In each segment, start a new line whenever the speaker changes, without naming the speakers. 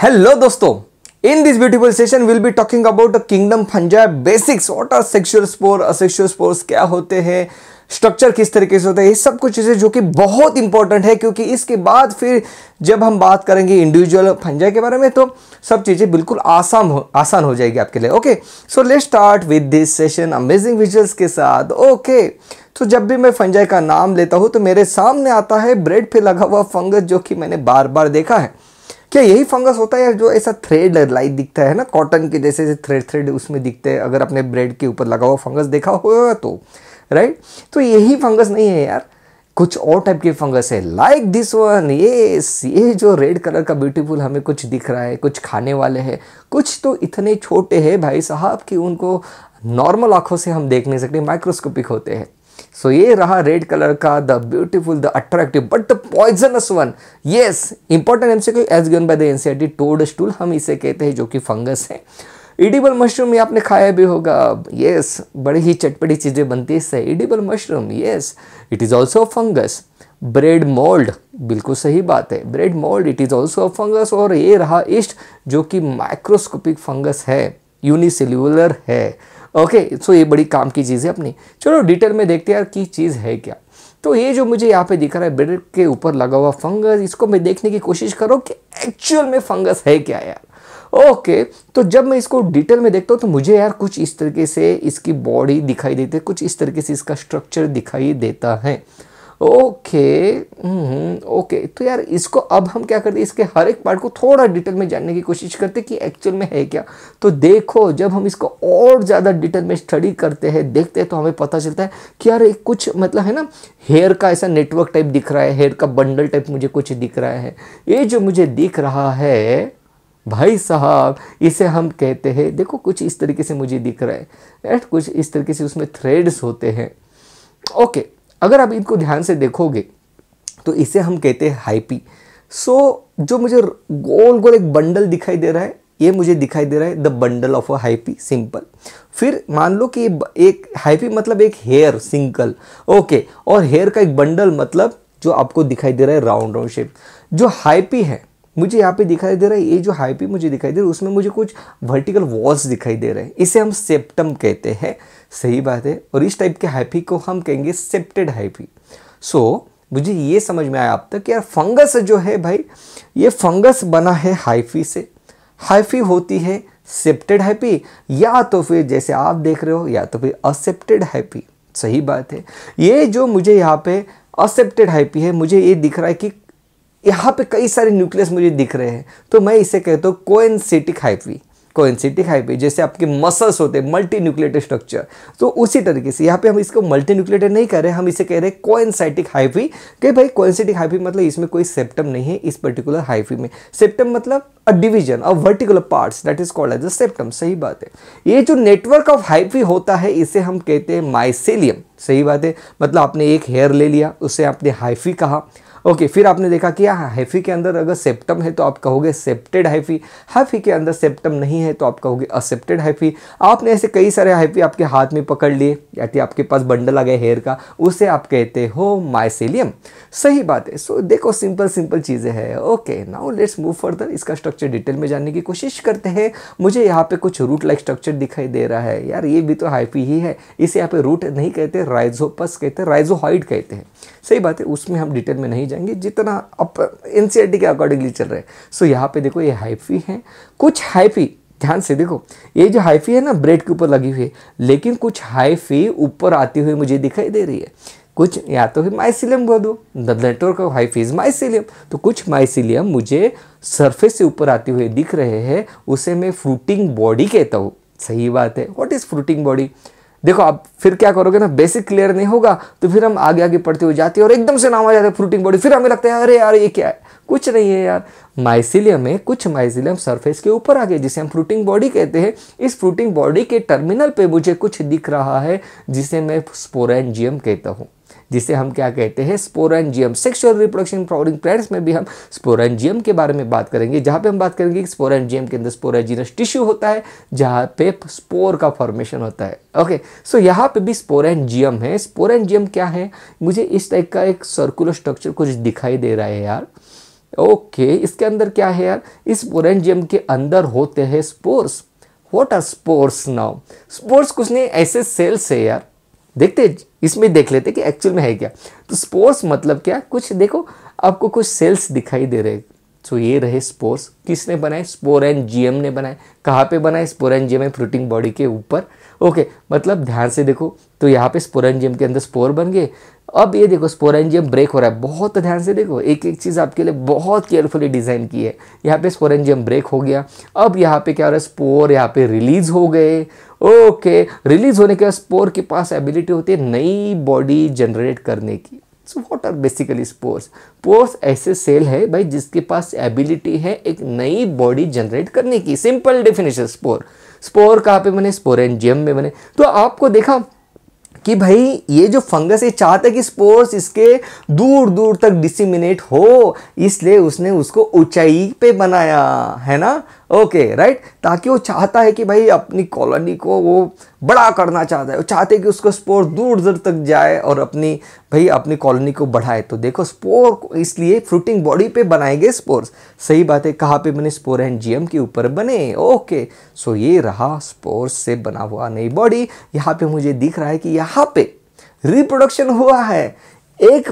Hello दोस्तों, in this beautiful session we'll be talking about the kingdom fungi basics. What are sexual spore, asexual spores क्या होते हैं, structure किस तरीके से होता है, ये सब कुछ चीज़ें जो कि बहुत इंपॉर्टेंट है, क्योंकि इसके बाद फिर जब हम बात करेंगे इंडिविजुअल फंजाई के बारे में तो सब चीज़ें बिल्कुल आसान हो जाएगी आपके लिए. Okay, so let's start with this session amazing visuals के साथ. ओके, तो जब भी मैं फंजाई का नाम लेता हूँ तो मेरे सामने आता है ब्रेड पे लगा हुआ फंगस, जो कि मैंने बार बार देखा है. क्या यही फंगस होता है यार जो ऐसा थ्रेड लाइट दिखता है ना, कॉटन के जैसे थ्रेड उसमें दिखते हैं, अगर अपने ब्रेड के ऊपर लगा हुआ फंगस देखा होगा तो, राइट. तो यही फंगस नहीं है यार, कुछ और टाइप के फंगस है, लाइक दिस वन. ये जो रेड कलर का ब्यूटीफुल हमें कुछ दिख रहा है, कुछ खाने वाले हैं, कुछ तो इतने छोटे हैं भाई साहब कि उनको नॉर्मल आंखों से हम देख नहीं सकते, माइक्रोस्कोपिक होते हैं. सो ये रहा रेड कलर का the beautiful, the attractive but the poisonous one. Yes, important MCQ as given by the NCERT, toadstool हम इसे कहते हैं, जो कि फंगस है. एडिबल मशरूम, ये आपने खाया भी होगा. यस, बड़ी ही चटपटी चीज़ें बनती है इससे. Edible mushroom, yes, it is also fungus. Bread mould, बिल्कुल सही बात है, bread mould it is also fungus. और ये रहा ईस्ट, जो कि माइक्रोस्कोपिक फंगस है, यूनिसेल्यूलर है. ओके, सो ये बड़ी काम की चीज़ है अपनी. चलो डिटेल में देखते हैं यार की चीज़ है क्या. तो ये जो मुझे यहाँ पे दिख रहा है ब्रेड के ऊपर लगा हुआ फंगस, इसको मैं देखने की कोशिश करो कि एक्चुअल में फंगस है क्या यार. ओके, तो जब मैं इसको डिटेल में देखता हूँ तो मुझे यार कुछ इस तरीके से इसकी बॉडी दिखाई देती है, कुछ इस तरीके से इसका स्ट्रक्चर दिखाई देता है. ओके, तो यार इसको अब हम क्या करते हैं, इसके हर एक पार्ट को थोड़ा डिटेल में जानने की कोशिश करते हैं कि एक्चुअल में है क्या. तो देखो, जब हम इसको और ज़्यादा डिटेल में स्टडी करते हैं, देखते हैं, तो हमें पता चलता है कि यार एक कुछ मतलब है ना, हेयर का ऐसा नेटवर्क टाइप दिख रहा है, हेयर का बंडल टाइप मुझे कुछ दिख रहा है. ये जो मुझे दिख रहा है भाई साहब, इसे हम कहते हैं, देखो कुछ इस तरीके से मुझे दिख रहा है, कुछ इस तरीके से उसमें थ्रेड्स होते हैं. ओके, अगर आप इनको ध्यान से देखोगे तो इसे हम कहते हैं हाइपी. सो जो मुझे गोल गोल एक बंडल दिखाई दे रहा है, ये मुझे दिखाई दे रहा है the bundle of a hyphae, simple. फिर मान लो कि एक हाइपी मतलब एक हेयर सिंगल. ओके, और हेयर का एक बंडल मतलब जो आपको दिखाई दे रहा है राउंड राउंड शेप. जो हाइपी है मुझे यहाँ पे दिखाई दे रहा है, ये जो हाइपी मुझे दिखाई दे रहा है उसमें मुझे कुछ वर्टिकल वॉल्स दिखाई दे रहे हैं, इसे हम सेप्टम कहते हैं. सही बात है. और इस टाइप के हाइपी को हम कहेंगे सेप्टेड हाइपी. सो मुझे ये समझ में आया अब तक कि यार फंगस जो है भाई, ये फंगस बना है हाइफी से. हाइफी होती है सेप्टेड हाइपी, या तो फिर जैसे आप देख रहे हो, या तो फिर असेप्टेड हाइपी. सही बात है. ये जो मुझे यहाँ पे असेप्टेड हाइपी है, मुझे ये दिख रहा है कि यहाँ पे कई सारे न्यूक्लियस मुझे दिख रहे हैं, तो मैं इसे कहता हूँ कोएनसिटिक हाइपी. कोएनसिटिक हाइपी, जैसे आपके मसल्स होते हैं मल्टी न्यूक्लिएटेड स्ट्रक्चर, तो उसी तरीके से यहाँ पे हम इसको मल्टी न्यूक्लिएटेड नहीं कर रहे, हम इसे कह रहे हैं कोएनसाइटिक हाइफी. कि भाई कोएनसिटिक हाइफी मतलब इसमें कोई सेप्टम नहीं है इस पर्टिकुलर हाइफी में. सेप्टम मतलब a division of vertical parts, that is called as a septum. सही बात है. ये जो नेटवर्क ऑफ हाइफी होता है इसे हम कहते हैं माइसेलियम. सही बात है. मतलब आपने एक हेयर ले लिया, उसे आपने हाइफी कहा. ओके, फिर आपने देखा कि हाइफी के अंदर अगर सेप्टम है तो आप कहोगे सेप्टेड हाइफी, हाइफी के अंदर सेप्टम नहीं है तो आप कहोगे असेप्टेड हाइफी. आपने ऐसे कई सारे हाइफी आपके हाथ में पकड़ लिए, या आपके पास बंडल आ गया हेयर का, उसे आप कहते हो माइसेलियम. सही बात है. सो देखो, सिंपल चीज़ें हैं. Okay, now let's move further. इसका स्ट्रक्चर डिटेल में जानने की कोशिश करते हैं. मुझे यहाँ पे कुछ रूट लाइक स्ट्रक्चर दिखाई दे रहा है. यार ये भी तो हाइफी ही है, इसे यहाँ पे रूट नहीं कहते, राइजोपस कहते हैं, राइजोहॉइड कहते हैं. सही बात है. उसमें हम डिटेल में नहीं जाएंगे, जितना अब एनसीईआरटी के अकॉर्डिंगली चल रहे हैं. सो यहाँ पे देखो, ये हाइफी है. कुछ हाइफी, ध्यान से देखो, ये जो हाइफी है ना ब्रेड के ऊपर लगी हुई है, लेकिन कुछ हाइफी ऊपर आती हुई मुझे दिखाई दे रही है. कुछ या तो फिर माइसिलियम बोल दो, the network of hyphae is mycelium. तो कुछ माइसिलियम मुझे सरफेस से ऊपर आते हुए दिख रहे हैं, उसे मैं फ्रूटिंग बॉडी कहता हूँ. सही बात है. What is fruiting body? देखो, आप फिर क्या करोगे ना, बेसिक क्लियर नहीं होगा तो फिर हम आगे पढ़ते हुए जाते हैं और एकदम से नाम आ जाता है फ्रूटिंग बॉडी. फिर हमें लगता है अरे यार ये क्या है. कुछ नहीं है यार, माइसिलियम है. कुछ माइसिलियम सरफेस के ऊपर आ गए, जिसे हम फ्रूटिंग बॉडी कहते हैं. इस फ्रूटिंग बॉडी के टर्मिनल पे मुझे कुछ दिख रहा है जिसे मैं स्पोरेंजियम कहता हूँ, जिसे हम क्या कहते हैं, sporangium. Sexual reproduction flowering plants में भी हम स्पोरेंजियम के बारे में बात करेंगे, जहाँ पे हम बात करेंगे कि स्पोरेंजियम के अंदर स्पोरेजिनस टिश्यू होता है, जहाँ पे स्पोर का फॉर्मेशन होता है. ओके, सो यहाँ पे भी स्पोरेंजियम है. स्पोरेंजियम क्या है, मुझे इस टाइप का एक सर्कुलर स्ट्रक्चर कुछ दिखाई दे रहा है यार. ओके, इसके अंदर क्या है यार, इस स्पोरेंजियम के अंदर होते हैं spores. What are spores now? Spores कुछ नहीं, ऐसे सेल्स है यार। देखते इसमें देख लेते कि एक्चुअल में है क्या। तो स्पोर्स मतलब क्या, कुछ देखो आपको कुछ सेल्स दिखाई दे रहे। तो ये रहे स्पोर्स। किसने बनाए? स्पोरेंजियम ने बनाए। कहाँ पे बनाए? स्पोरेंजियम में, फ्रूटिंग बॉडी के ऊपर। ओके, मतलब ध्यान से देखो, तो यहाँ पे स्पोरेंजियम के अंदर स्पोर बन गए। अब ये देखो स्पोरेंजियम ब्रेक हो रहा है, बहुत ध्यान से देखो, एक एक चीज़ आपके लिए बहुत केयरफुली डिज़ाइन की है। यहाँ पे स्पोरेंजियम ब्रेक हो गया। अब यहाँ पे क्या हो रहा है, स्पोर यहाँ पे रिलीज हो गए। ओके, रिलीज होने के बाद स्पोर के पास एबिलिटी होती है नई बॉडी जनरेट करने की। So what are basically spores? Spores ऐसे सेल है भाई जिसके पास एबिलिटी है एक नई बॉडी जनरेट करने की। Simple definition spore. स्पोर कहाँ पे बने? स्पोरेंजियम में बने। तो आपको देखा कि भाई ये जो फंगस है चाहता है कि स्पोर्स इसके दूर दूर तक डिसिमिनेट हो, इसलिए उसने उसको ऊंचाई पे बनाया है ना। ओके राइट, ताकि वो चाहता है कि भाई अपनी कॉलोनी को वो बड़ा करना चाहता है, वो चाहते हैं कि उसको स्पोर दूर दूर तक जाए और अपनी कॉलोनी को बढ़ाए। तो देखो स्पोर इसलिए फ्रूटिंग बॉडी पे बनाए गए स्पोर्स। सही बात है, कहाँ पे बने? स्पोरेंजियम के ऊपर बने। ओके, सो ये रहा स्पोर्स से बना हुआ नई बॉडी। यहाँ पे मुझे दिख रहा है कि यहाँ पे रिप्रोडक्शन हुआ है। एक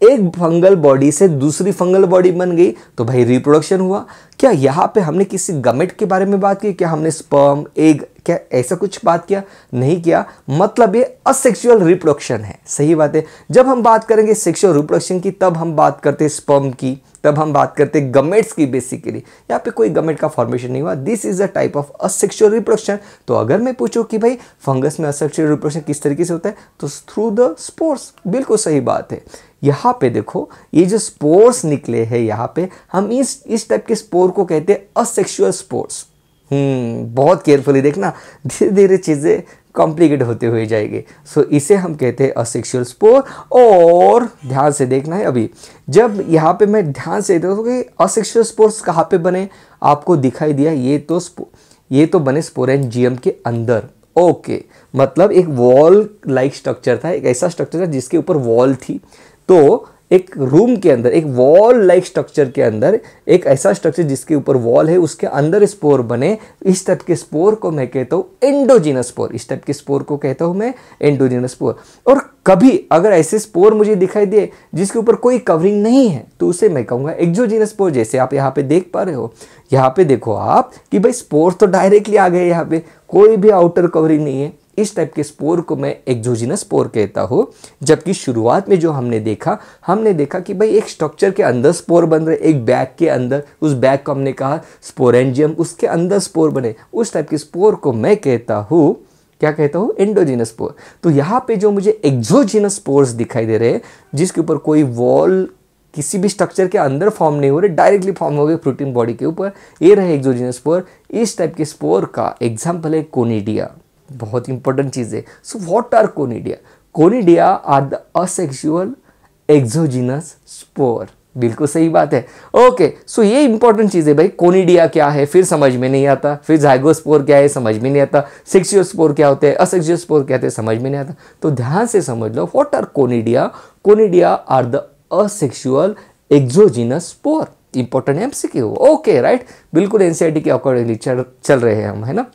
फंगल बॉडी से दूसरी फंगल बॉडी बन गई, तो भाई रिप्रोडक्शन हुआ। क्या यहाँ पे हमने किसी गमेट के बारे में बात की? क्या हमने स्पर्म, एग, क्या ऐसा कुछ बात किया? नहीं किया। मतलब ये असेक्सुअल रिप्रोडक्शन है। सही बात है, जब हम बात करेंगे सेक्सुअल रिप्रोडक्शन की तब हम बात करते हैं स्पर्म की, तब हम बात करते हैं गमेट्स की। बेसिकली यहाँ पे कोई गमेट का फॉर्मेशन नहीं हुआ। This is a type of asexual reproduction. तो अगर मैं पूछूं कि भाई फंगस में असेक्सुअल रिप्रोडक्शन किस तरीके से होता है, तो थ्रू द स्पोर्स। बिल्कुल सही बात है। यहाँ पे देखो ये जो स्पोर्स निकले हैं, यहाँ पे हम इस टाइप के स्पोर को कहते हैं असेक्सुअल स्पोर्स। बहुत केयरफुली देखना, धीरे धीरे चीजें कॉम्प्लिकेट होते हुए जाएंगे। सो इसे हम कहते हैं असेक्सुअल स्पोर। और ध्यान से देखना है, अभी जब यहाँ पे मैं ध्यान से देखूँ कि असेक्सुअल स्पोर्स कहाँ पे बने, आपको दिखाई दिया ये तो बने स्पोरेंजियम के अंदर। ओके, मतलब एक वॉल लाइक स्ट्रक्चर था, एक ऐसा स्ट्रक्चर था जिसके ऊपर वॉल थी। तो एक रूम के अंदर, एक वॉल लाइक स्ट्रक्चर के अंदर, एक ऐसा स्ट्रक्चर जिसके ऊपर वॉल है, उसके अंदर स्पोर बने। इस टाइप के स्पोर को मैं कहता हूँ एंडोजिनस स्पोर। इस टाइप के स्पोर को कहता हूँ मैं एंडोजिनस स्पोर। और कभी अगर ऐसे स्पोर मुझे दिखाई दे जिसके ऊपर कोई कवरिंग नहीं है, तो उसे मैं कहूँगा एक्सोजिनस स्पोर। जैसे आप यहाँ पे देख पा रहे हो, यहाँ पे देखो आप कि भाई स्पोर तो डायरेक्टली आ गए, यहाँ पे कोई भी आउटर कवरिंग नहीं है। इस टाइप के स्पोर को मैं एक्सोजिनस स्पोर कहता हूँ। जबकि शुरुआत में जो हमने देखा कि भाई एक स्ट्रक्चर के अंदर स्पोर बन रहे, एक बैग के अंदर, उस बैग को हमने कहा स्पोरेंजियम, उसके अंदर स्पोर बने। उस टाइप के स्पोर को मैं कहता हूँ, क्या कहता हूँ? Endogenous spore. तो यहाँ पे जो मुझे एक्सोजिनस स्पोर्स दिखाई दे रहे हैं, जिसके ऊपर कोई वॉल किसी भी स्ट्रक्चर के अंदर फॉर्म नहीं हो रहे, डायरेक्टली फॉर्म हो गए फ्रूटिंग बॉडी के ऊपर, ये रहे एक्सोजिनस स्पोर। इस टाइप के स्पोर का एग्जाम्पल है कोनिडिया। बहुत इंपॉर्टेंट चीज है। So what are conidia? Conidia are the asexual exogenous spore. बिल्कुल सही बात है। ओके, सो ये इंपॉर्टेंट चीज है भाई। कोनिडिया क्या है फिर समझ में नहीं आता, फिर जाइगोस्पोर क्या है समझ में नहीं आता, सेक्सुअल स्पोर क्या होते हैं, असेक्सुअल स्पोर क्या होते हैं समझ में नहीं आता। तो ध्यान से समझ लो, what are conidia? Conidia are the asexual exogenous spore. Important MCQ. Okay right, बिल्कुल एनसीईआरटी के अकॉर्डिंगली चल रहे हैं हम, है ना।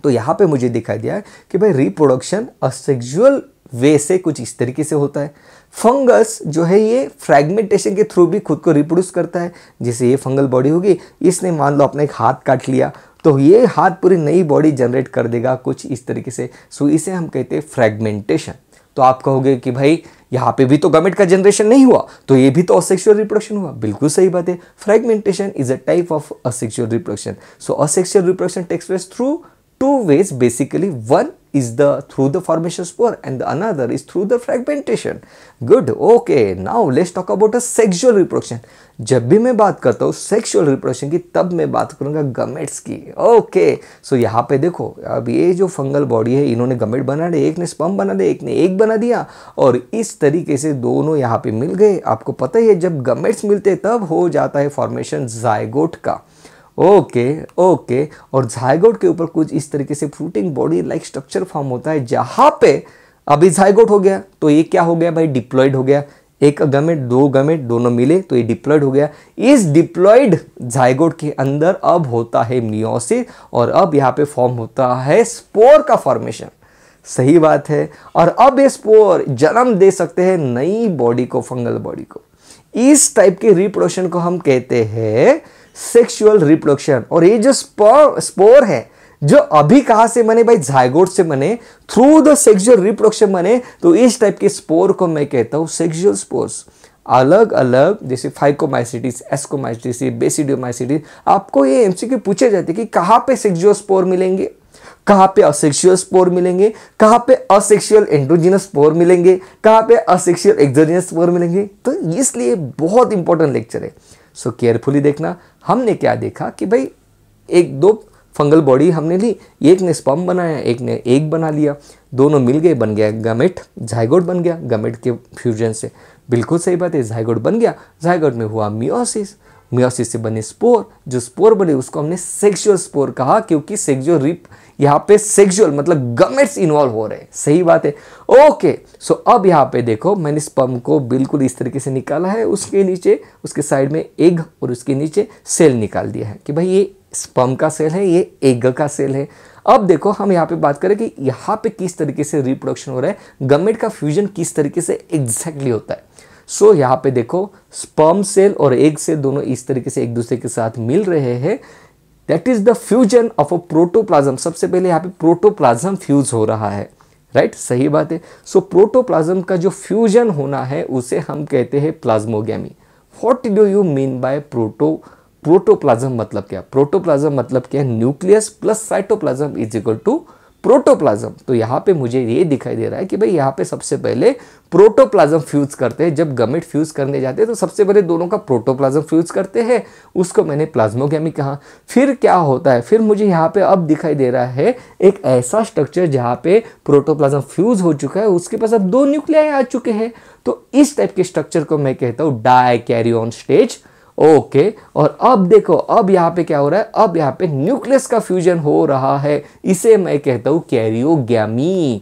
तो यहाँ पे मुझे दिखाई दिया कि भाई रिप्रोडक्शन असेक्सुअल वे से कुछ इस तरीके से होता है। फंगस जो है ये फ्रैगमेंटेशन के थ्रू भी खुद को रिप्रोड्यूस करता है। जैसे ये फंगल बॉडी होगी, इसने मान लो अपना एक हाथ काट लिया, तो ये हाथ पूरी नई बॉडी जनरेट कर देगा कुछ इस तरीके से। सो इसे हम कहते हैं फ्रैगमेंटेशन। तो आप कहोगे कि भाई यहाँ पे भी तो गमेट का जनरेशन नहीं हुआ, तो ये भी तो असेक्सुअल रिप्रोडक्शन हुआ। बिल्कुल सही बात है। Fragmentation is a type of asexual reproduction. So asexual reproduction takes place through two ways basically. One is through the formation spore and the another is through the fragmentation. Good. Okay, now let's talk about a sexual reproduction. जब भी मैं बात करता हूँ sexual reproduction की, तब मैं बात करूंगा गमेट्स की। ओके, सो यहाँ पे देखो, अब ये जो फंगल बॉडी है, इन्होंने गमेट बना दिए, एक ने स्पर्म बना दिया, एक ने एग बना दिया, और इस तरीके से दोनों यहाँ पे मिल गए। आपको पता ही है जब गमेट्स मिलते तब हो जाता है फॉर्मेशन जायगोट का। ओके, और जायगोट के ऊपर कुछ इस तरीके से fruiting body like structure form होता है, जहां पे अभी जायगोट हो गया तो ये क्या हो गया भाई? डिप्लॉयड हो गया। एक गमेट, दो गमेट, दोनों मिले तो ये डिप्लॉयड हो गया। इस डिप्लॉयड जाइगोट के अंदर अब होता है मियोसिस और अब यहाँ पे फॉर्म होता है स्पोर का फॉर्मेशन। सही बात है। और अब ये स्पोर जन्म दे सकते हैं नई बॉडी को, फंगल बॉडी को। इस टाइप के रिप्रोडक्शन को हम कहते हैं सेक्सुअल रिप्रोडक्शन। और ये जो स्पोर है जो अभी कहां से बने भाई, जाइगोट से बने, थ्रू द सेक्सुअल रिप्रोडक्शन बने, तो इस टाइप के स्पोर को मैं कहता हूं सेक्सुअल स्पोर्स। अलग अलग जैसे फाइकोमाइसिटिस, एस्कोमाइसिटिस, बेसिडियोमाइसिटिस, आपको ये एमसीक्यू पूछे जाते हैं कि कहां पे सेक्सुअल स्पोर मिलेंगे, कहां पे असेक्सुअल स्पोर मिलेंगे, कहां पे असेक्सुअल एंडोजिनस स्पोर मिलेंगे, कहां पे असेक्सुअल एक्सोजिनस स्पोर मिलेंगे। तो इसलिए बहुत इंपॉर्टेंट लेक्चर है। सो केयरफुली देखना। हमने क्या देखा कि भाई एक दो फंगल बॉडी हमने ली, एक ने स्पर्म बनाया, एक ने एग बना लिया, दोनों मिल गए, बन गया गमेट, जाइगोट बन गया गमेट के फ्यूजन से। बिल्कुल सही बात है, जाइगोट बन गया, जाइगोट में हुआ मियोसिस, मियोसिस से बने स्पोर, जो स्पोर बने उसको हमने सेक्सुअल स्पोर कहा, क्योंकि सेक्सुअल यहाँ पे सेक्सुअल मतलब गमेट्स इन्वॉल्व हो रहे हैं। सही बात है। ओके, सो अब यहाँ पे देखो मैंने स्पर्म को बिल्कुल इस तरीके से निकाला है, उसके नीचे उसके साइड में एग और उसके नीचे सेल निकाल दिया है कि भाई ये स्पर्म का सेल है, ये एग का सेल है। अब देखो हम यहाँ पे बात करें कि यहाँ पे किस तरीके से रिप्रोडक्शन हो रहा है, गमेट का फ्यूजन किस तरीके से एग्जैक्टली होता है। सो यहाँ पे देखो स्पर्म सेल और एग सेल दोनों इस तरीके से एक दूसरे के साथ मिल रहे हैं। That is the fusion of a protoplasm. सबसे पहले यहाँ पे प्रोटोप्लाज्म फ्यूज हो रहा है, राइट? सही बात है। सो प्रोटोप्लाज्म का जो फ्यूजन होना है उसे हम कहते हैं plasmogamy. What do you mean by protoplasm मतलब क्या? प्रोटोप्लाज्म मतलब क्या? Nucleus plus cytoplasm is equal to protoplasm. तो यहाँ पे मुझे ये दिखाई दे रहा है कि भाई यहाँ पे सबसे पहले प्रोटोप्लाज्म फ्यूज करते हैं। जब गमेट फ्यूज करने जाते हैं तो सबसे पहले दोनों का प्रोटोप्लाज्म फ्यूज करते हैं, उसको मैंने प्लाज्मोगैमी कहा। फिर क्या होता है, फिर मुझे यहाँ पे अब दिखाई दे रहा है एक ऐसा स्ट्रक्चर जहाँ पे प्रोटोप्लाज्म फ्यूज हो चुका है, उसके पास अब दो न्यूक्लियाई आ चुके हैं। तो इस टाइप के स्ट्रक्चर को मैं कहता हूँ डाइकैरियोन स्टेज। ओके, और अब देखो अब यहाँ पे क्या हो रहा है, अब यहाँ पे न्यूक्लियस का फ्यूजन हो रहा है, इसे मैं कहता हूँ कैरियोगैमी।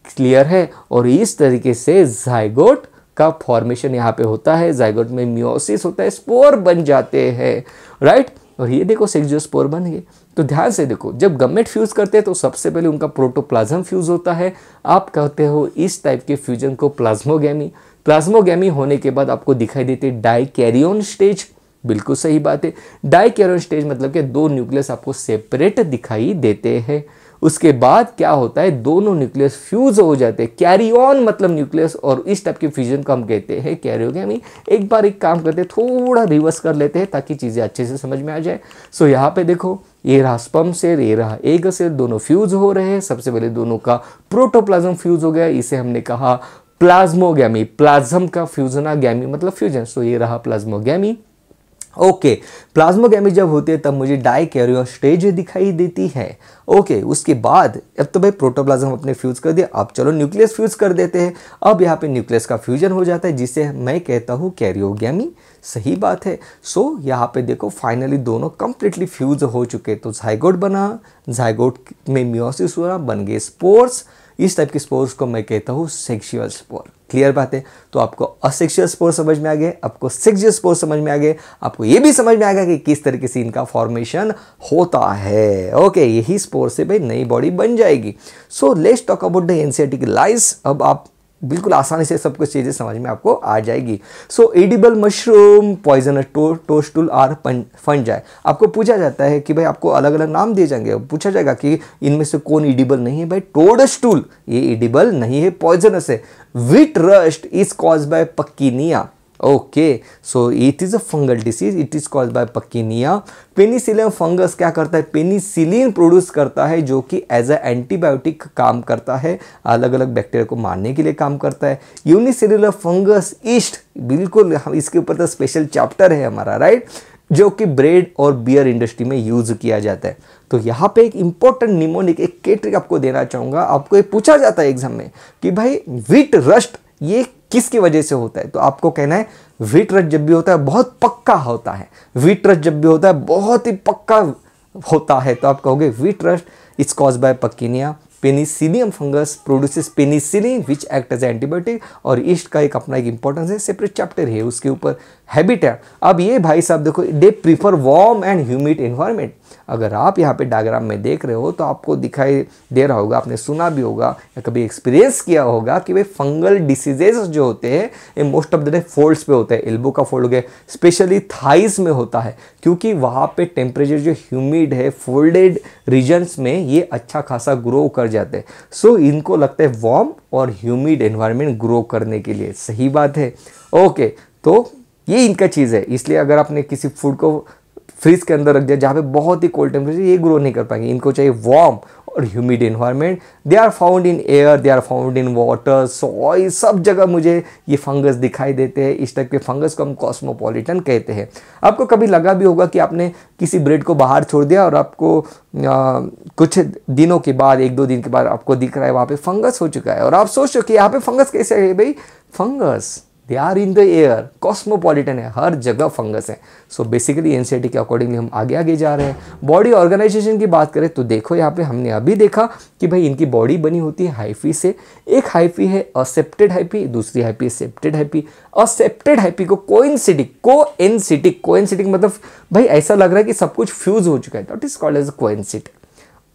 क्लियर है? और इस तरीके से जाइगोट का फॉर्मेशन यहाँ पे होता है, जाइगोट में मियोसिस होता है, स्पोर बन जाते हैं, राइट? और ये देखो सेक्सुअल स्पोर बन गए। तो ध्यान से देखो, जब गमेट फ्यूज करते हैं तो सबसे पहले उनका प्रोटोप्लाज्म फ्यूज होता है। आप कहते हो इस टाइप के फ्यूजन को प्लाज्मोगैमी। प्लाज्मोगैमी होने के बाद आपको दिखाई देते डाइकैरियोन स्टेज। बिल्कुल सही बात है। डाइकैरियोन स्टेज मतलब कि दो न्यूक्लियस आपको सेपरेट दिखाई देते हैं। उसके बाद क्या होता है, दोनों न्यूक्लियस फ्यूज हो जाते हैं। कैरियन मतलब न्यूक्लियस, और इस टाइप के फ्यूजन को हम कहते हैं कैरियोगैमी। एक बार एक काम करते हैं, थोड़ा रिवर्स कर लेते हैं ताकि चीज़ें अच्छे से समझ में आ जाए। सो यहाँ पे देखो, ये रहा स्पर्म सेल, ये रहा एग सेल, दोनों फ्यूज हो रहे हैं। सबसे पहले दोनों का प्रोटोप्लाज्म फ्यूज हो गया, इसे हमने कहा प्लाज्मोगैमी। प्लाज्म का फ्यूजनागैमी मतलब फ्यूजन। सो ये रहा प्लाज्मोगैमी। ओके, प्लाज्मोगैमी जब होती है तब मुझे डाइकैरियोन स्टेज दिखाई देती है। ओके, उसके बाद अब तो भाई प्रोटोप्लाज्म अपने फ्यूज कर दिया, अब चलो न्यूक्लियस फ्यूज कर देते हैं। अब यहाँ पे न्यूक्लियस का फ्यूजन हो जाता है, जिसे मैं कहता हूँ कैरियोगैमी। सही बात है। सो यहाँ पे देखो फाइनली दोनों कंप्लीटली फ्यूज हो चुके, तो जाइगोट बना, जाइगोट में मियोसिस हुआ, बन गए स्पोर्स। इस टाइप के स्पोर्स को मैं कहता हूँ सेक्सुअल स्पोर। क्लियर बात है? तो आपको असेक्सुअल स्पोर समझ में आ गए, आपको सेक्सुअल स्पोर समझ में आ गए, आपको ये भी समझ में आ गया कि किस तरीके से इनका फॉर्मेशन होता है। ओके, यही स्पोर से भाई नई बॉडी बन जाएगी। So let's talk about the NCERT lies. अब आप बिल्कुल आसानी से सब कुछ चीज़ें समझ में आपको आ जाएगी। So edible mushroom, poisonous toadstool are fungi. आपको पूछा जाता है कि भाई आपको अलग अलग नाम दिए जाएंगे, पूछा जाएगा कि इनमें से कौन एडिबल नहीं है। भाई टोडस्टूल ये एडिबल नहीं है, पॉइजनस है। Wheat rust is caused by Puccinia. Okay, so it is a fungal disease, it is caused by Puccinia. Penicillium fungus क्या करता है, पेनिसिलिन प्रोड्यूस करता है, जो कि एज अ एंटीबायोटिक काम करता है, अलग अलग बैक्टीरिया को मारने के लिए काम करता है। यूनिसेल्युलर फंगस ईस्ट, बिल्कुल हम इसके ऊपर तो स्पेशल चैप्टर है हमारा, राइट, जो कि ब्रेड और बियर इंडस्ट्री में यूज किया जाता है। तो यहाँ पे एक इंपॉर्टेंट निमोनिक एक ट्रिक आपको देना चाहूँगा। आपको ये पूछा जाता है एग्जाम में कि भाई व्हीट रस्ट ये किसकी वजह से होता है, तो आपको कहना है व्हीट रस्ट जब भी होता है बहुत पक्का होता है, व्हीट रस्ट जब भी होता है बहुत ही पक्का होता है, तो आप कहोगे wheat rust is caused by Puccinia. Penicillium fungus produces penicillin which act as antibiotic, और ईस्ट का एक अपना एक इंपॉर्टेंस है, सेपरेट चैप्टर है उसके ऊपर। हैबिटेट, अब ये भाई साहब देखो, they prefer warm and humid environment. अगर आप यहाँ पे डायग्राम में देख रहे हो तो आपको दिखाई दे रहा होगा, आपने सुना भी होगा या कभी एक्सपीरियंस किया होगा कि भाई फंगल डिसीजेज जो होते हैं ये most of the day folds पे होते हैं। एल्बो का फोल्ड हो गया, स्पेशली थाइस में होता है, क्योंकि वहाँ पे टेम्परेचर जो ह्यूमिड है फोल्डेड रीजन्स में ये अच्छा खासा ग्रो कर जाते हैं। सो इनको लगता है वार्म और ह्यूमिड एनवायरनमेंट ग्रो करने के लिए। सही बात है। ओके, तो ये इनका चीज़ है। इसलिए अगर आपने किसी फूड को फ्रीज के अंदर रख दिया जहाँ पे बहुत ही कोल्ड टेम्परेचर, ये ग्रो नहीं कर पाएंगे। इनको चाहिए वार्म और humid environment. They are found in air, they are found in water, soil, सब जगह मुझे ये फंगस दिखाई देते हैं। इस टाइप के फंगस को हम कॉस्मोपॉलिटन कहते हैं। आपको कभी लगा भी होगा कि आपने किसी ब्रेड को बाहर छोड़ दिया और आपको कुछ दिनों के बाद, 1-2 दिन के बाद आपको दिख रहा है वहाँ पे फंगस हो चुका है, और आप सोच रहे हो कि यहाँ पे फंगस कैसे है। भाई fungus they are in the air, cosmopolitan है, हर जगह फंगस है। सो बेसिकली एनसीईआरटी के अकॉर्डिंगली हम आगे आगे जा रहे हैं। बॉडी ऑर्गेनाइजेशन की बात करें तो देखो यहाँ पे हमने अभी देखा कि भाई इनकी बॉडी बनी होती है हाइफी से। एक हाइफी है असेप्टेड हाइफी, दूसरी hyphae septate hyphae. Accepted hyphae को कोएनसिटिक मतलब भाई ऐसा लग रहा है कि सब कुछ फ्यूज हो चुका है, that is called as coenocytic.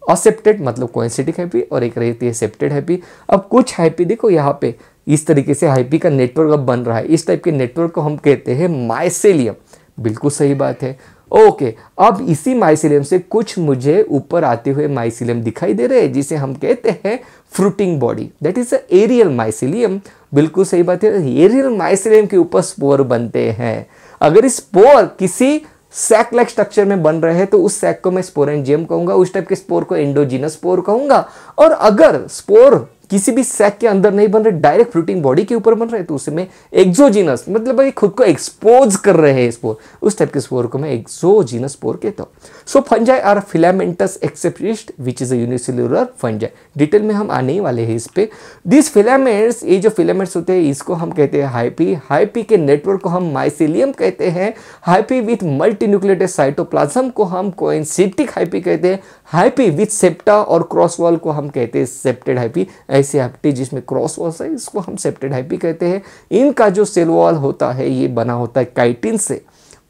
Aseptate मतलब कोएनसिटिक हाइपी, और एक रहती है सेप्टेड हाइपी। अब कुछ हाइपी देखो यहाँ पे इस तरीके से हाइपी का नेटवर्क अब बन रहा है। इस टाइप के नेटवर्क को हम कहते हैं माइसेलियम। बिल्कुल सही बात है। ओके, अब इसी माइसेलियम से कुछ मुझे ऊपर आते हुए माइसेलियम दिखाई दे रहे हैं, जिसे हम कहते हैं fruiting body, that is aerial mycelium. बिल्कुल सही बात है। एरियल माइसेलियम के ऊपर स्पोर बनते हैं। अगर स्पोर किसी सैक लाइक स्ट्रक्चर में बन रहे हैं तो उस सैक को मैं स्पोरेंजियम कहूंगा, उस टाइप के स्पोर को एंडोजिनस स्पोर कहूंगा। और अगर स्पोर किसी भी सैक के अंदर नहीं बन रहे, डायरेक्ट फ्रूटिंग बॉडी के ऊपर बन रहे हैं, तो उसमें एक्सोजिनस मतलब भाई खुद को एक्सपोज कर रहे हैं स्पोर, उस टाइप के स्पोर को मैं एक्सोजिनस स्पोर कहता हूँ। So fungi are filamentous except yeast which is a unicellular fungi. Detail में हम आने ही वाले हैं इस पे। दिस फिलामेंट्स, ये जो फिलामेंट्स होते हैं इसको हम कहते हैं हाइपी। हाइपी के नेटवर्क को हम माइसेलियम कहते हैं। हाइपी विथ मल्टीन्यूक्लिएटेड साइटोप्लाज्म को हम कोएनसिटिक हाइपी कहते हैं। हाइपी विथ सेप्टा और क्रॉस वॉल को हम कहते हैं सेप्टेड हाइपी। ऐसे हाइपी जिसमें क्रॉस वॉल है इसको हम सेप्टेड हाइपी कहते हैं। इनका जो सेल वॉल होता है ये बना होता है काइटिन से,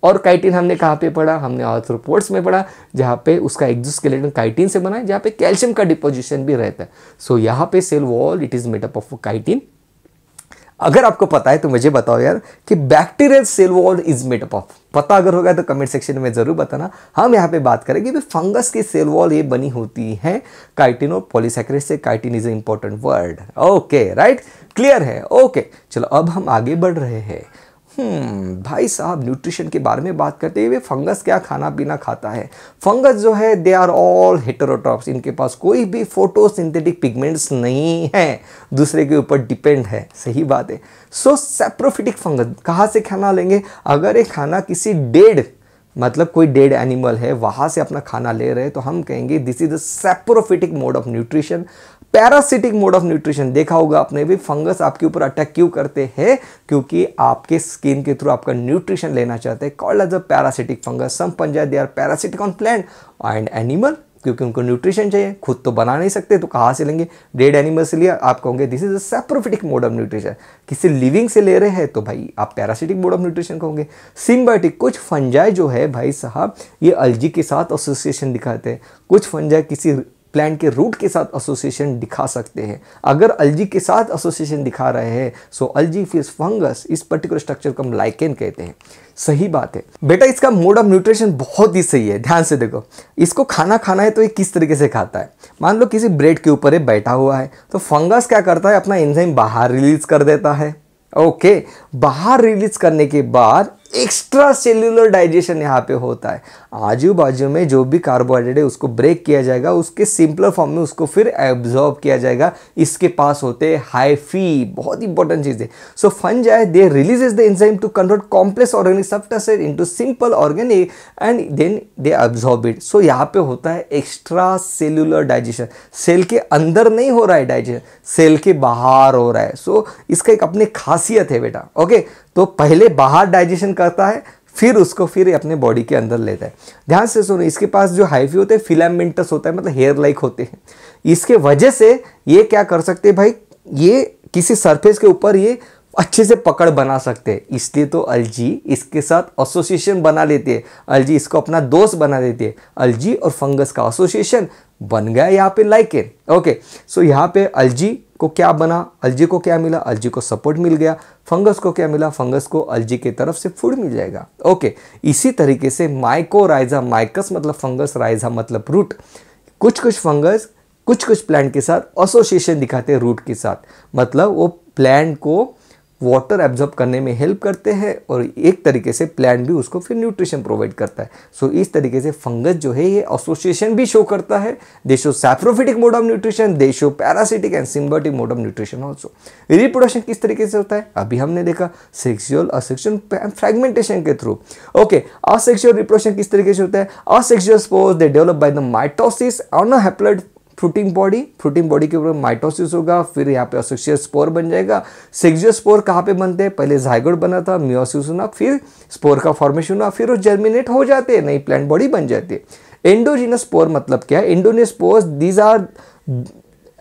और काइटिन हमने कहाँ पे पढ़ा, हमने आर्थ्रोपोड्स में पढ़ा, जहाँ पे उसका एक्सोस्केलेटन काइटिन से बना है, जहाँ पे कैल्शियम का डिपोजिशन भी रहता है। सो यहाँ पे cell wall it is made up of chitin. अगर आपको पता है तो मुझे बताओ यार कि bacterial cell wall is made up of, पता अगर होगा तो कमेंट सेक्शन में जरूर बताना। हम यहाँ पे बात करेंगे फंगस की सेल वॉल ये बनी होती है काइटिन और पॉलीसैकेराइड से। Chitin is a important word. Okay right, clear है। ओके चलो अब हम आगे बढ़ रहे हैं। भाई साहब न्यूट्रिशन के बारे में बात करते हुए फंगस क्या खाना पीना खाता है। फंगस जो है दे आर ऑल हेटेरोट्रॉप्स, इनके पास कोई भी फोटोसिंथेटिक पिगमेंट्स नहीं है, दूसरे के ऊपर डिपेंड है। सही बात है। सो सैप्रोफिटिक फंगस कहाँ से खाना लेंगे, अगर ये खाना किसी डेड मतलब कोई डेड एनिमल है वहाँ से अपना खाना ले रहे हैं तो हम कहेंगे this is the saprophytic mode of nutrition. Parasitic mode of nutrition देखा होगा आपने भी, फंगस आपके ऊपर अटैक क्यों करते हैं, क्योंकि आपके स्किन के थ्रू आपका न्यूट्रिशन लेना चाहते हैं। Called as a parasitic fungus. Some fungi they are parasitic on plant and animal, क्योंकि उनको न्यूट्रिशन चाहिए, खुद तो बना नहीं सकते तो कहाँ से लेंगे, डेड एनिमल से लिया। आप कहोगे this is a saprophytic mode of nutrition. किसी लिविंग से ले रहे हैं तो भाई आप पैरासिटिक मोड ऑफ न्यूट्रिशन कहोगे। सिम्बायोटिक, कुछ फंजाई जो है भाई साहब ये अल्गी के साथ एसोसिएशन दिखाते हैं। कुछ फंजाई किसी प्लांट के रूट के साथ एसोसिएशन दिखा सकते हैं। अगर अल्गी के साथ एसोसिएशन दिखा रहे हैं सो अल्गी फिश फंगस, इस पर्टिकुलर स्ट्रक्चर को हम लाइकेन कहते हैं। सही बात है बेटा, इसका मोड ऑफ न्यूट्रिशन बहुत ही सही है। ध्यान से देखो, इसको खाना खाना है तो ये किस तरीके से खाता है। मान लो किसी ब्रेड के ऊपर ये बैठा हुआ है तो फंगस क्या करता है, अपना एंजाइम बाहर रिलीज कर देता है। ओके, बाहर रिलीज करने के बाद एक्स्ट्रा सेल्यूलर डाइजेशन यहाँ पे होता है। आजू बाजू में जो भी कार्बोहाइड्रेट है उसको ब्रेक किया जाएगा, उसके सिंपलर फॉर्म में उसको फिर एब्जॉर्ब किया जाएगा। इसके पास होते हैं हाइफी, बहुत इंपॉर्टेंट चीज़ है। So fungi they releases the enzyme to convert complex organic substance into simple organic and then they absorb it. So यहाँ पे होता है एक्स्ट्रा सेल्यूलर डाइजेशन। सेल के अंदर नहीं हो रहा है डाइजेशन, सेल के बाहर हो रहा है। सो इसका एक अपनी खासियत है बेटा। ओके, तो पहले बाहर डाइजेशन करता है, फिर उसको फिर अपने बॉडी के अंदर लेता है। ध्यान से सुनो, इसके पास जो हाइफी होते हैं फिलामेंटस होता है, मतलब हेयर लाइक होते हैं। इसके वजह से ये क्या कर सकते हैं भाई, ये किसी सरफेस के ऊपर ये अच्छे से पकड़ बना सकते हैं। इसलिए तो अलजी इसके साथ एसोसिएशन बना लेती है, अलजी इसको अपना दोस्त बना देती है। अलजी और फंगस का एसोसिएशन बन गया यहाँ पे लाइकेन। ओके, सो यहाँ पे अलजी को क्या बना, अलजी को क्या मिला, अलजी को सपोर्ट मिल गया। फंगस को क्या मिला, फंगस को अलजी की तरफ से फूड मिल जाएगा। ओके, इसी तरीके से माइकोराइजा, माइकस मतलब फंगस, राइजा मतलब रूट। कुछ फंगस कुछ प्लांट के साथ एसोसिएशन दिखाते हैं रूट के साथ, मतलब वो प्लांट को वाटर एब्जॉर्ब करने में हेल्प करते हैं और एक तरीके से प्लांट भी उसको फिर न्यूट्रिशन प्रोवाइड करता है। सो इस तरीके से फंगस जो है ये एसोसिएशन भी शो करता है। दे show saprophytic mode of nutrition, they show parasitic and symbiotic mode of nutrition also. Reproduction किस तरीके से होता है, अभी हमने देखा सेक्सुअल असेक्सुअल फ्रेगमेंटेशन के थ्रू। ओके, असेक्सुअल रिप्रोडक्शन किस तरीके से होता है, asexual spores they develop by the mitosis on a haploid fruiting body के ऊपर माइटोसिस होगा, फिर यहाँ पे असेक्सुअल स्पोर बन जाएगा। सेक्सुअल स्पोर कहाँ पे बनते हैं, पहले जाइगोट बना था, मियोसिस हुआ, फिर स्पोर का फॉर्मेशन हुआ, फिर वो जर्मिनेट हो जाते हैं, नई प्लांट बॉडी बन जाती है। एंडोजीनस स्पोर मतलब क्या है, एंडोजीनस स्पोर्स दीज आर,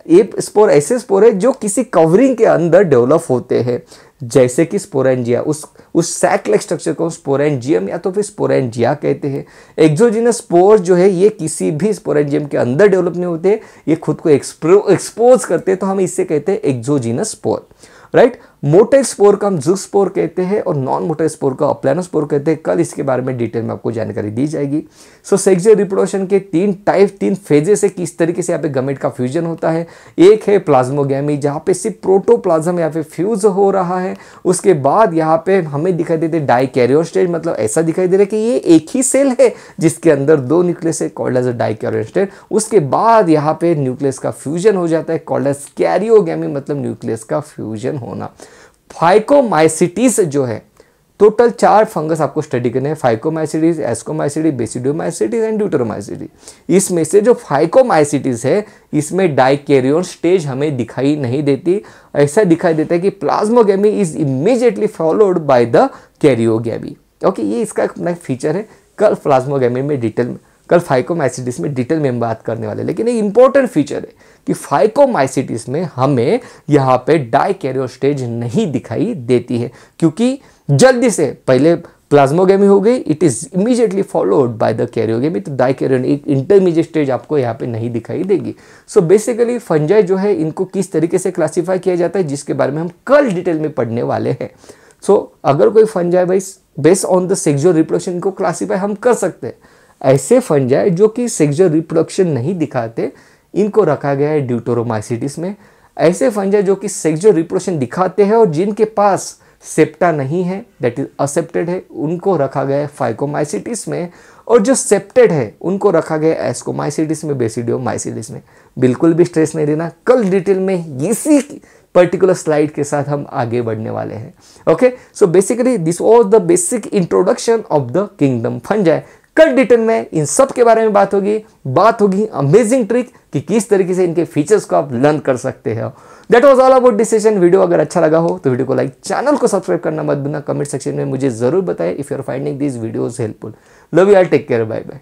ये स्पोर ऐसे स्पोर है जो किसी कवरिंग के अंदर डेवलप होते हैं, जैसे कि स्पोरेंजिया। उस सैक लाइक स्ट्रक्चर को स्पोरेंजियम या तो फिर स्पोरेंजिया कहते हैं। एक्सोजीनस स्पोर जो है ये किसी भी स्पोरेंजियम के अंदर डेवलप नहीं होते, ये खुद को एक्सपोज करते हैं, तो हम इससे कहते हैं exogenous spore, right. Motile spore का हम ज़ूस्पोर कहते हैं और नॉन मोटाइल स्पोर का प्लानोस्पोर कहते हैं। कल इसके बारे में डिटेल में आपको जानकारी दी जाएगी। सो सेक्सुअल रिप्रोडक्शन के 3 फेजेस है, किस तरीके से यहाँ पे गमेट का फ्यूजन होता है। एक है प्लाज्मोगैमी, जहाँ पे सिर्फ प्रोटोप्लाज्म यहाँ पे फ्यूज हो रहा है। उसके बाद यहाँ पे हमें दिखाई देते डाइकैरियोन स्टेज, मतलब ऐसा दिखाई दे रहा है कि ये एक ही सेल है जिसके अंदर 2 न्यूक्लियस है, called as a dikaryon stage. उसके बाद यहाँ पे न्यूक्लियस का फ्यूजन हो जाता है, कॉल्ड एज कैरियोगैमी, मतलब न्यूक्लियस का फ्यूजन होना। फाइकोमाइसिटिस जो है, टोटल 4 फंगस आपको स्टडी करने हैं, फाइकोमाइसिटिस, एस्कोमाइसिटिस, बेसिडियोमाइसिटिस एंड ड्यूटेरोमाइसिटिस। इसमें से जो फाइकोमाइसिटिस है इसमें डाइकैरियोन स्टेज हमें दिखाई नहीं देती। ऐसा दिखाई देता है कि plasmogamy is immediately followed by the karyogamy. Okay, ये इसका एक फीचर है। कल प्लाज्मोगैमी में डिटेल में, कल फाइकोमाइसिटिस में डिटेल में हम बात करने वाले, लेकिन एक इंपॉर्टेंट फीचर है कि फाइकोमाइसिटिस में हमें यहाँ पे डाइकैरियोन स्टेज नहीं दिखाई देती है, क्योंकि जल्दी से पहले प्लाज्मोगैमी हो गई, it is immediately followed by the karyogamy. तो डाइकैरियोन एक इंटरमीडिएट स्टेज आपको यहाँ पे नहीं दिखाई देगी। सो बेसिकली फंजाई जो है इनको किस तरीके से क्लासीफाई किया जाता है, जिसके बारे में हम कल डिटेल में पढ़ने वाले हैं। सो अगर कोई फंजाई भाई based on the sexual reproduction को क्लासीफाई हम कर सकते हैं। ऐसे फंजाई जो कि सेक्सुअल रिप्रोडक्शन नहीं दिखाते, इनको रखा गया है ड्यूटेरोमाइसिटिस में। ऐसे फंजाई जो कि सेक्सुअल रिप्रोडक्शन दिखाते हैं और जिनके पास सेप्टा नहीं है, दैट इज असेप्टेड है, उनको रखा गया है फाइकोमाइसिटिस में। और जो सेप्टेड है उनको रखा गया है एस्कोमाइसिटिस में, बेसिडियोमाइसिटिस में। बिल्कुल भी स्ट्रेस नहीं लेना, कल डिटेल में इसी पर्टिकुलर स्लाइड के साथ हम आगे बढ़ने वाले हैं। Okay, so basically this was the basic introduction of the kingdom fungi. कल डिटेल में इन सब के बारे में बात होगी अमेजिंग ट्रिक कि किस तरीके से इनके फीचर्स को आप लर्न कर सकते हो। That was all about this session. Video अगर अच्छा लगा हो तो वीडियो को लाइक, चैनल को सब्सक्राइब करना मत भूलना। कमेंट सेक्शन में मुझे जरूर बताएं if you are finding this videos helpful. Love you all, take care, bye bye.